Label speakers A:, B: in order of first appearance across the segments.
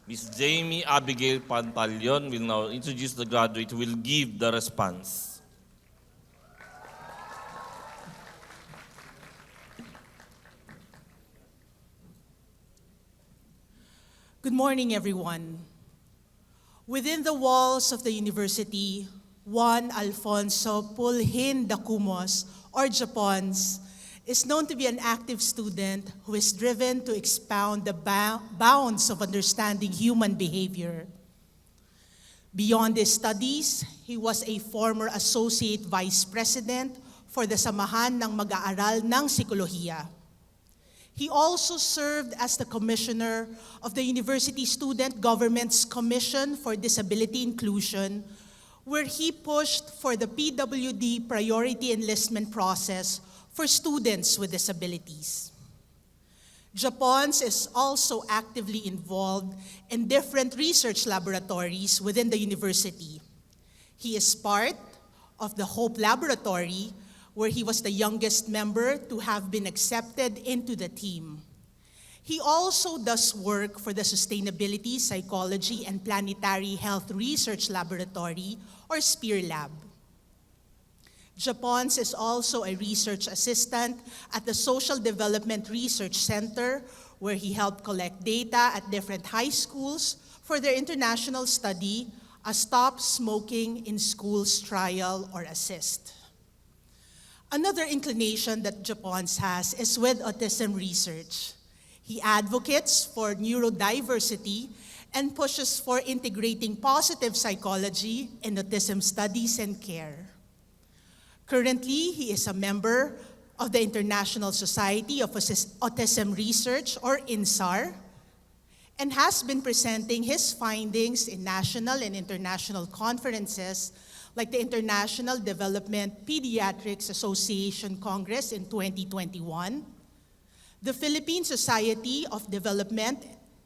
A: Ms. Jamie Abigail Pantalion will now introduce the graduate who will give the response.
B: Good morning, everyone. Within the walls of the university, Juan Alfonzo Pulhin Dacumos, or Japonz, is known to be an active student who is driven to expound the bounds of understanding human behavior. Beyond his studies, he was a former Associate Vice President for the Samahan ng Mag-aaral ng Psikolohiya. He also served as the commissioner of the University Student Government's Commission for Disability Inclusion, where he pushed for the PWD priority enlistment process for students with disabilities. Japonz is also actively involved in different research laboratories within the university. He is part of the Hope Laboratory, where he was the youngest member to have been accepted into the team. He also does work for the Sustainability, Psychology, and Planetary Health Research Laboratory, or SPEAR Lab. Japonz is also a research assistant at the Social Development Research Center, where he helped collect data at different high schools for their international study, a Stop Smoking in Schools trial or assist. Another inclination that Japonz has is with autism research. He advocates for neurodiversity and pushes for integrating positive psychology in autism studies and care. Currently, he is a member of the International Society of Autism Research, or INSAR, and has been presenting his findings in national and international conferences like the International Development Pediatrics Association Congress in 2021, the Philippine Society of Development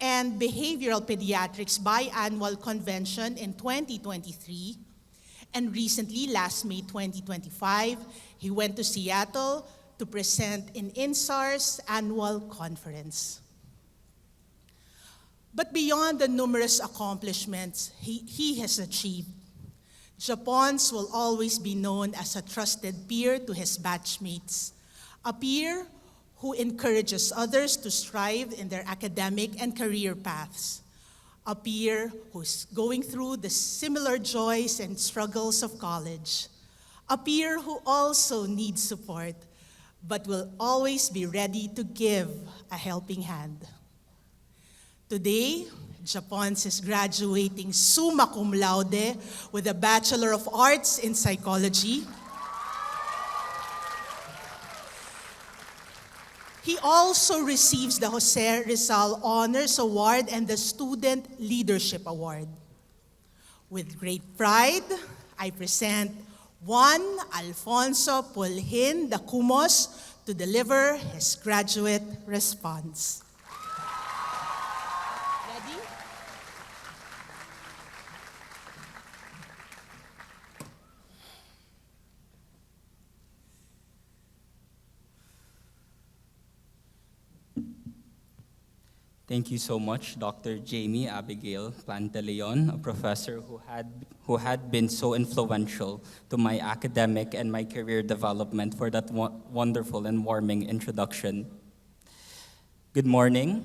B: and Behavioral Pediatrics Biannual Convention in 2023, and recently, last May 2025, he went to Seattle to present in INSAR's annual conference. But beyond the numerous accomplishments he has achieved, Japonz will always be known as a trusted peer to his batchmates, a peer who encourages others to strive in their academic and career paths, a peer who's going through the similar joys and struggles of college, a peer who also needs support, but will always be ready to give a helping hand. Today, Japonz is graduating summa cum laude with a Bachelor of Arts in Psychology. He also receives the Jose Rizal Honors Award and the Student Leadership Award. With great pride, I present Juan Alfonzo Pulhin Dacumos to deliver his graduate response. Ready?
C: Thank you so much, Dr. Jamie Abigail Pantaleon, a professor who had been so influential to my academic and my career development, for that wonderful and warming introduction. Good morning,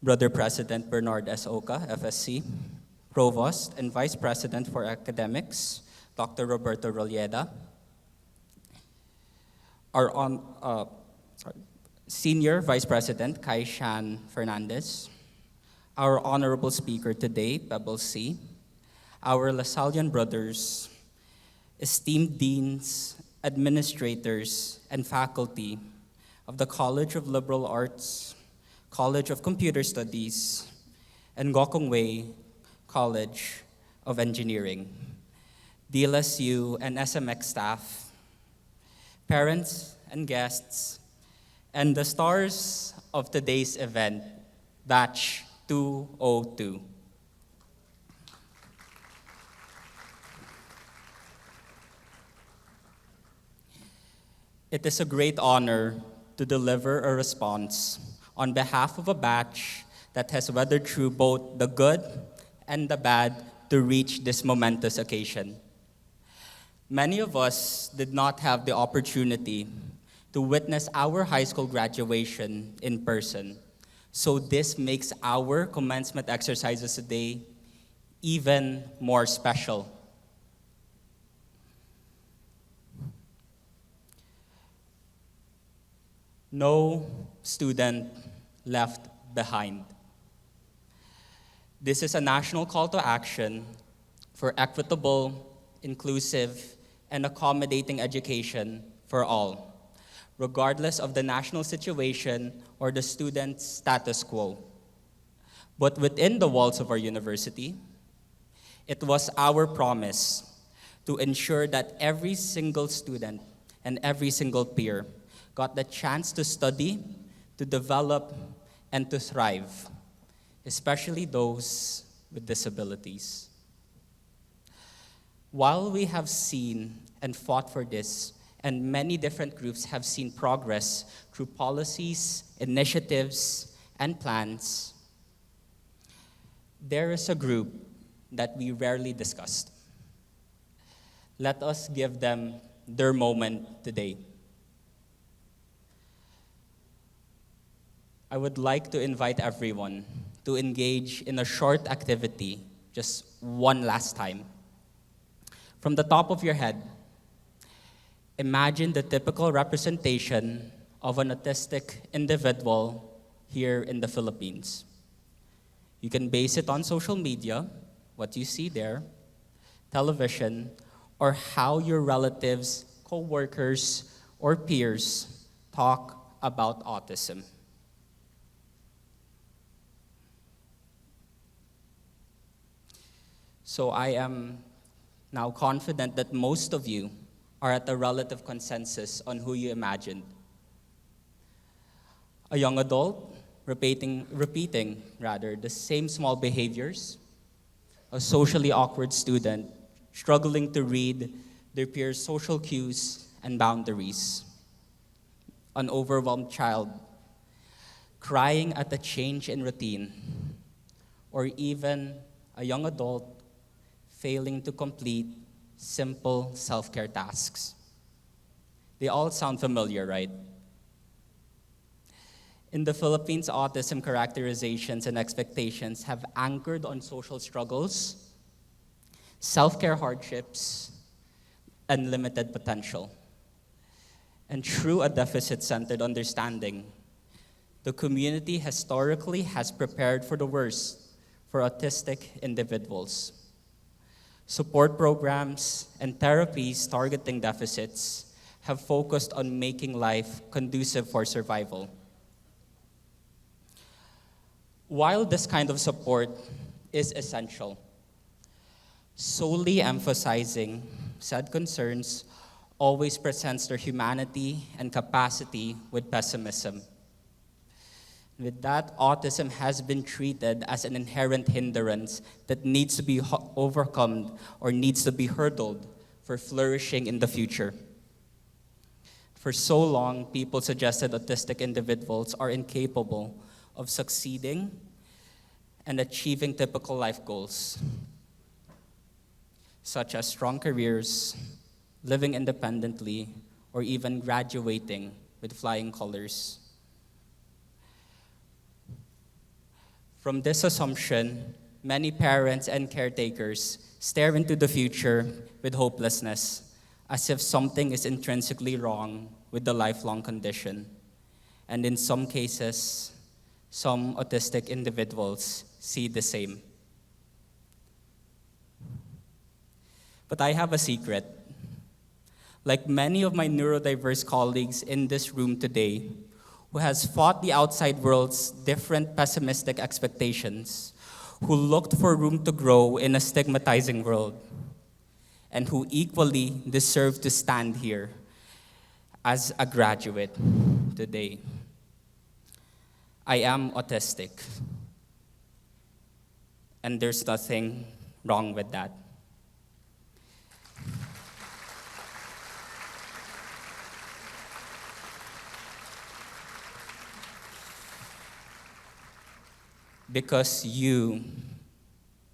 C: Brother President Bernard S. Oca, FSC, Provost and Vice President for Academics, Dr. Roberto Rolleda, Senior Vice President Kai Shan Fernandez, our honorable speaker today, Pebble C, our Lasallian brothers, esteemed deans, administrators, and faculty of the College of Liberal Arts, College of Computer Studies, and Gokongwei College of Engineering, DLSU and SMX staff, parents and guests, and the stars of today's event, Batch 202. It is a great honor to deliver a response on behalf of a batch that has weathered through both the good and the bad to reach this momentous occasion. Many of us did not have the opportunity to witness our high school graduation in person. So this makes our commencement exercises today even more special. No student left behind. This is a national call to action for equitable, inclusive, and accommodating education for all, regardless of the national situation or the student's status quo. But within the walls of our university, it was our promise to ensure that every single student and every single peer got the chance to study, to develop, and to thrive, especially those with disabilities. While we have seen and fought for this, and many different groups have seen progress through policies, initiatives, and plans, there is a group that we rarely discussed. Let us give them their moment today. I would like to invite everyone to engage in a short activity, just one last time. From the top of your head, imagine the typical representation of an autistic individual here in the Philippines. You can base it on social media, what you see there, television, or how your relatives, co-workers, or peers talk about autism. So I am now confident that most of you are at a relative consensus on who you imagined. A young adult repeating the same small behaviors, a socially awkward student struggling to read their peers' social cues and boundaries, an overwhelmed child crying at a change in routine, or even a young adult failing to complete simple self-care tasks. They all sound familiar, right? In the Philippines, autism characterizations and expectations have anchored on social struggles, self-care hardships, and limited potential. And through a deficit-centered understanding, the community historically has prepared for the worst for autistic individuals. Support programs and therapies targeting deficits have focused on making life conducive for survival. While this kind of support is essential, solely emphasizing said concerns always presents their humanity and capacity with pessimism. With that, autism has been treated as an inherent hindrance that needs to be overcome or needs to be hurdled for flourishing in the future. For so long, people suggested autistic individuals are incapable of succeeding and achieving typical life goals, such as strong careers, living independently, or even graduating with flying colors. From this assumption, many parents and caretakers stare into the future with hopelessness, as if something is intrinsically wrong with the lifelong condition. And in some cases, some autistic individuals see the same. But I have a secret. Like many of my neurodiverse colleagues in this room today, who has fought the outside world's different pessimistic expectations, who looked for room to grow in a stigmatizing world, and who equally deserve to stand here as a graduate today. I am autistic, and there's nothing wrong with that. because you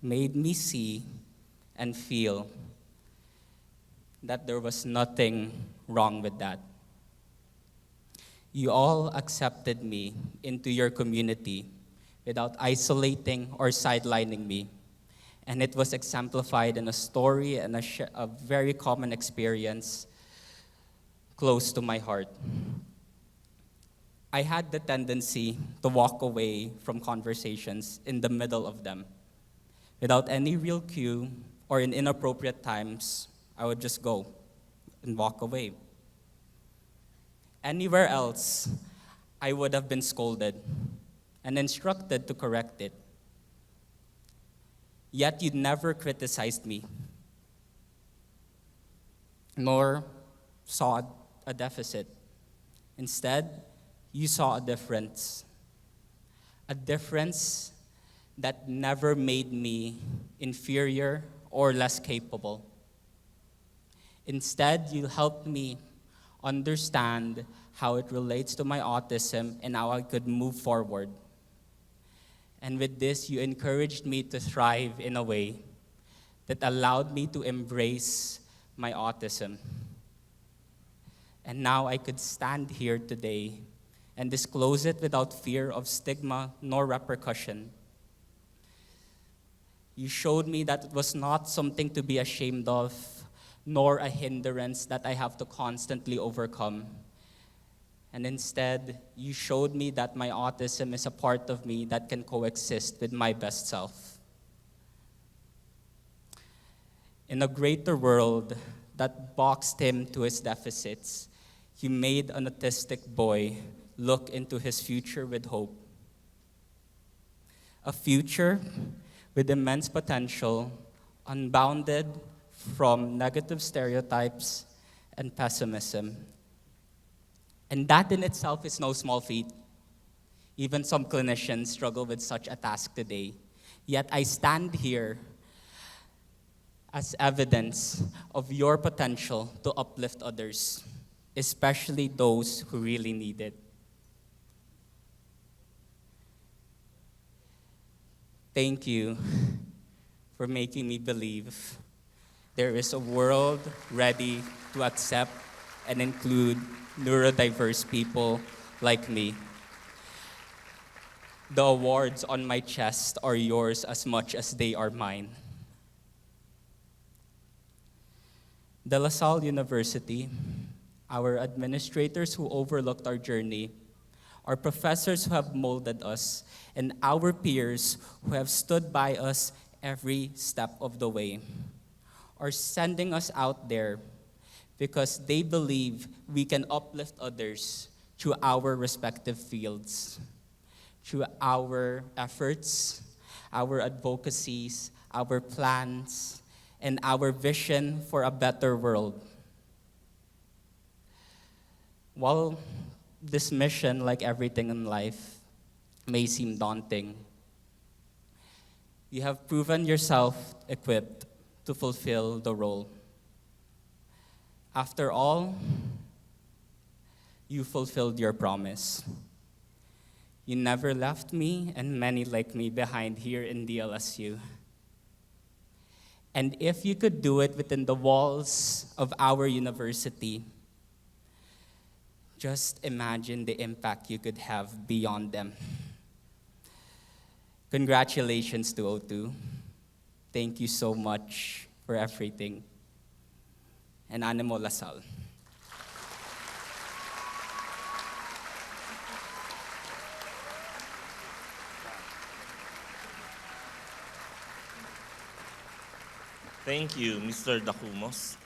C: made me see and feel that there was nothing wrong with that. You all accepted me into your community without isolating or sidelining me. And it was exemplified in a story and a very common experience close to my heart. I had the tendency to walk away from conversations in the middle of them. Without any real cue or in inappropriate times, I would just go and walk away. Anywhere else, I would have been scolded and instructed to correct it. Yet you never criticized me, nor saw a deficit. Instead, you saw a difference that never made me inferior or less capable. Instead, you helped me understand how it relates to my autism and how I could move forward. And with this, you encouraged me to thrive in a way that allowed me to embrace my autism. And now I could stand here today and disclose it without fear of stigma nor repercussion. You showed me that it was not something to be ashamed of, nor a hindrance that I have to constantly overcome. And instead, you showed me that my autism is a part of me that can coexist with my best self. In a greater world that boxed him to his deficits, you made an autistic boy look into his future with hope. A future with immense potential, unbounded from negative stereotypes and pessimism. And that in itself is no small feat. Even some clinicians struggle with such a task today. Yet I stand here as evidence of your potential to uplift others, especially those who really need it. Thank you for making me believe there is a world ready to accept and include neurodiverse people like me. The awards on my chest are yours as much as they are mine. De La Salle University, our administrators who overlooked our journey, our professors who have molded us, and our peers who have stood by us every step of the way, are sending us out there because they believe we can uplift others through our respective fields, through our efforts, our advocacies, our plans, and our vision for a better world. While this mission, like everything in life, may seem daunting, you have proven yourself equipped to fulfill the role. After all, you fulfilled your promise. You never left me and many like me behind here in DLSU. And if you could do it within the walls of our university, just imagine the impact you could have beyond them. Congratulations to O2. Thank you so much for everything. And Animo La Salle.
A: Thank you, Mr. Dacumos.